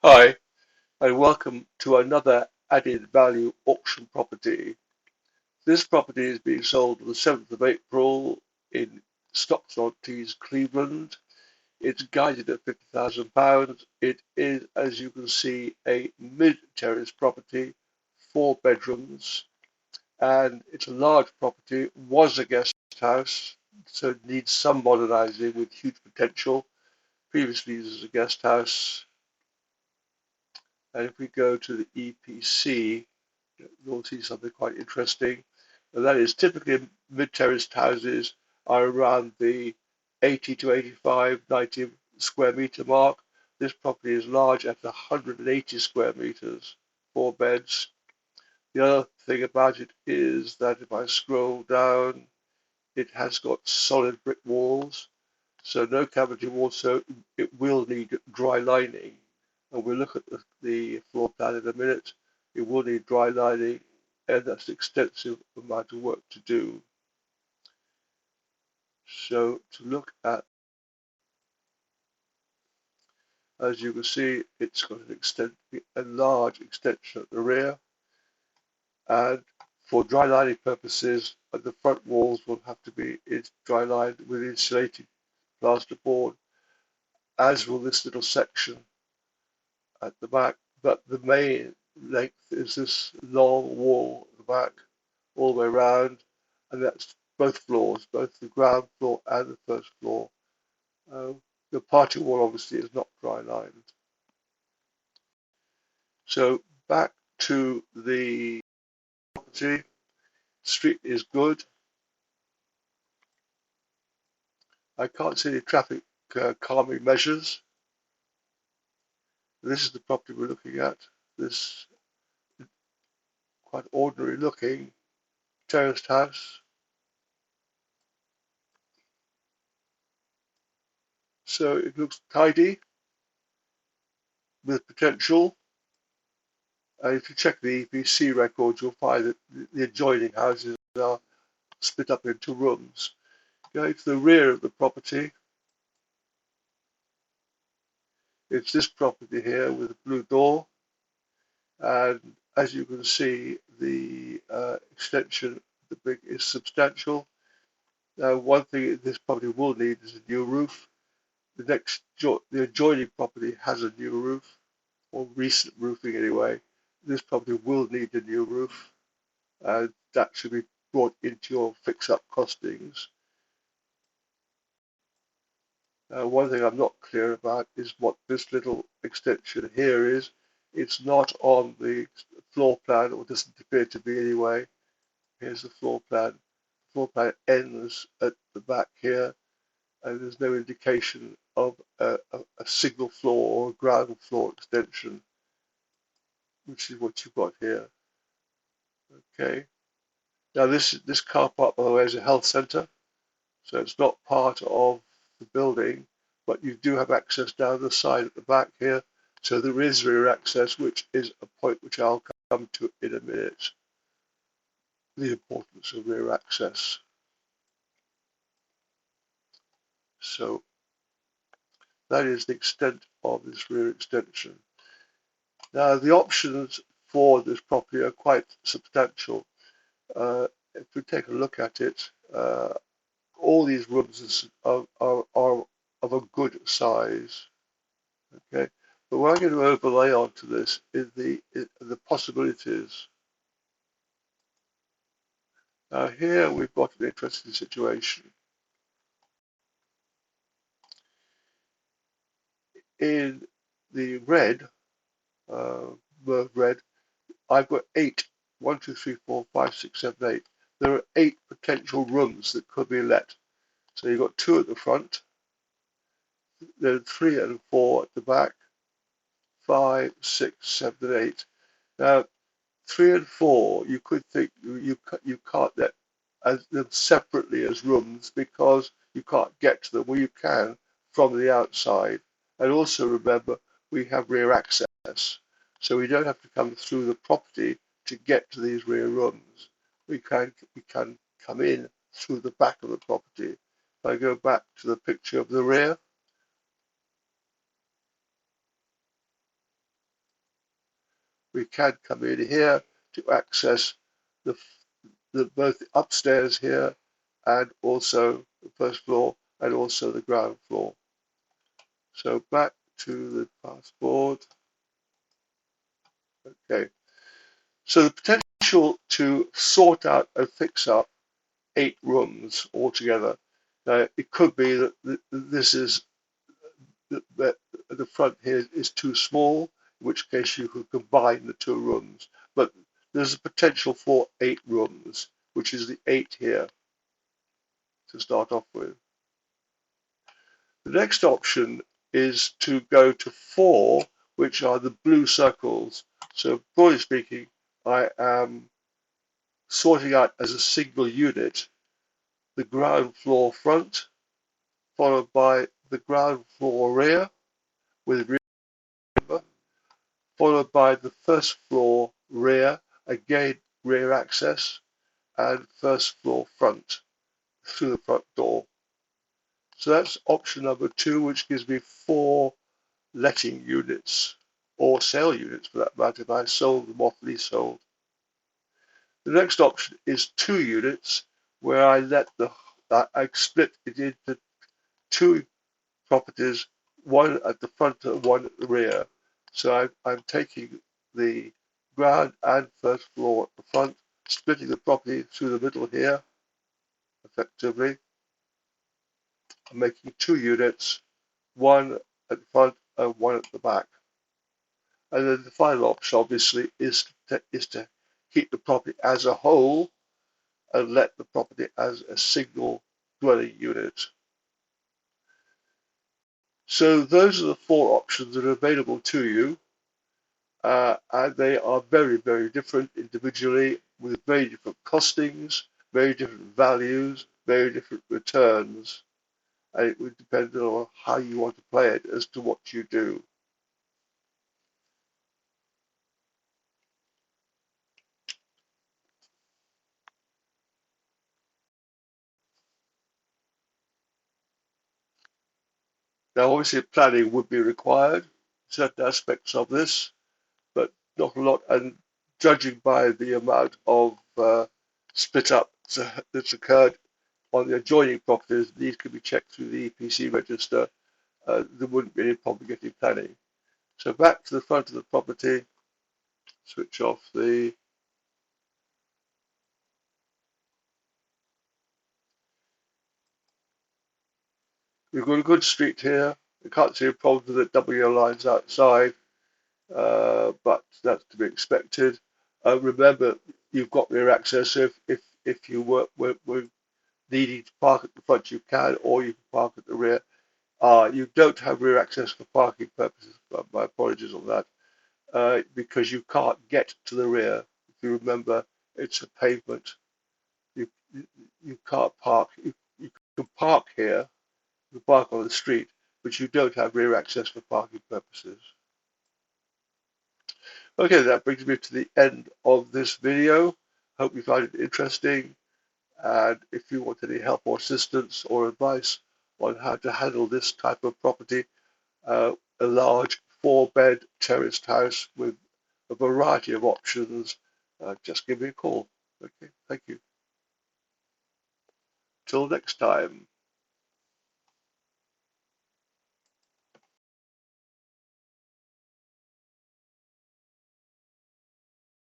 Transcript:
Hi, and welcome to another added value auction property. This property is being sold on the 7th of April in Stockton-on-Tees, Cleveland. It's guided at £50,000. It is, as you can see, a mid-terrace property, 4 bedrooms, and it's a large property. Was a guest house, so it needs some modernizing with huge potential. Previously used as a guest house. And if we go to the EPC, you'll see something quite interesting. And that is typically mid-terraced houses are around the 80 to 85, 90 square meter mark. This property is large at 180 square meters, 4 beds. The other thing about it is that if I scroll down, it has got solid brick walls, so no cavity walls, so it will need dry lining. And we'll look at the floor plan in a minute. It will need dry lining, and that's an extensive amount of work to do. So to look at, as you can see, it's got a large extension at the rear, and for dry lining purposes, the front walls will have to be dry lined with insulated plasterboard, as will this little section at the back, but the main length is this long wall at the back, all the way around, and that's both floors, both the ground floor and the first floor. The party wall obviously is not dry lined. So back to the property. Street is good. I can't see any traffic calming measures. This is the property we're looking at. This quite ordinary looking terraced house. So it looks tidy with potential. If you check the EPC records, you'll find that the adjoining houses are split up into rooms. Going to the rear of the property, it's this property here with a blue door, and as you can see, the extension, the brick is substantial. Now, one thing this property will need is a new roof. The adjoining property has a new roof, or recent roofing anyway. This property will need a new roof, and that should be brought into your fix-up costings. One thing I'm not clear about is what this little extension here is. It's not on the floor plan, or doesn't appear to be anyway. Here's the floor plan. The floor plan ends at the back here, and there's no indication of a single floor or a ground floor extension, which is what you've got here. Okay. Now this car park, by the way, is a health centre, so it's not part of the building, but you do have access down the side at the back here. So there is rear access, which is a point which I'll come to in a minute. The importance of rear access. So that is the extent of this rear extension. Now the options for this property are quite substantial. If we take a look at it, all these rooms are of a good size. Okay, but what I'm going to overlay onto this is the possibilities. Now here we've got an interesting situation. In the red, red, I've got 8. 1, 2, 3, 4, 5, 6, 7, 8. There are 8 potential rooms that could be let. So you've got 2 at the front, then 3 and 4 at the back, 5, 6, 7, and 8. Now, 3 and 4, you could think you can't let them separately as rooms because you can't get to them. Well, you can from the outside. And also remember, we have rear access, so we don't have to come through the property to get to these rear rooms. We can come in through the back of the property. If I go back to the picture of the rear, can come in here to access the both the upstairs here and also the first floor and also the ground floor. So back to the passport. Okay. So the potential to sort out and fix up 8 rooms altogether. Now, it could be that this is that the front here is too small, in which case you could combine the 2 rooms. But there's a potential for 8 rooms, which is the 8 here to start off with. The next option is to go to 4, which are the blue circles. So broadly speaking, I am sorting out as a single unit the ground floor front, followed by the ground floor rear with rear, followed by the first floor rear, again rear access, and first floor front through the front door. So that's option number 2, which gives me 4 letting units, or sale units for that matter, if I sold them off leasehold. The next option is 2 units, where I split it into 2 properties, one at the front and one at the rear. So I'm taking the ground and first floor at the front, splitting the property through the middle here, effectively. I'm making 2 units, one at the front and one at the back. And then the final option, obviously, is to keep the property as a whole and let the property as a single dwelling unit. So those are the 4 options that are available to you, and they are very, very different individually, with very different costings, very different values, very different returns, and it would depend on how you want to play it as to what you do. Now, obviously, planning would be required, certain aspects of this, but not a lot. And judging by the amount of split up that's occurred on the adjoining properties, these could be checked through the EPC register. There wouldn't be any problem getting planning. So back to the front of the property, switch off the. We've got a good street here. I can't see a problem with the double yellow lines outside, but that's to be expected. Remember, you've got rear access. So if you were needing to park at the front, you can, or you can park at the rear. You don't have rear access for parking purposes. My apologies on that, because you can't get to the rear. If you remember, it's a pavement. You can't park. You can park here. You can park on the street, but you don't have rear access for parking purposes. Okay, that brings me to the end of this video. Hope you found it interesting. And if you want any help or assistance or advice on how to handle this type of property, a large 4-bed terraced house with a variety of options, just give me a call. Okay, thank you. Till next time.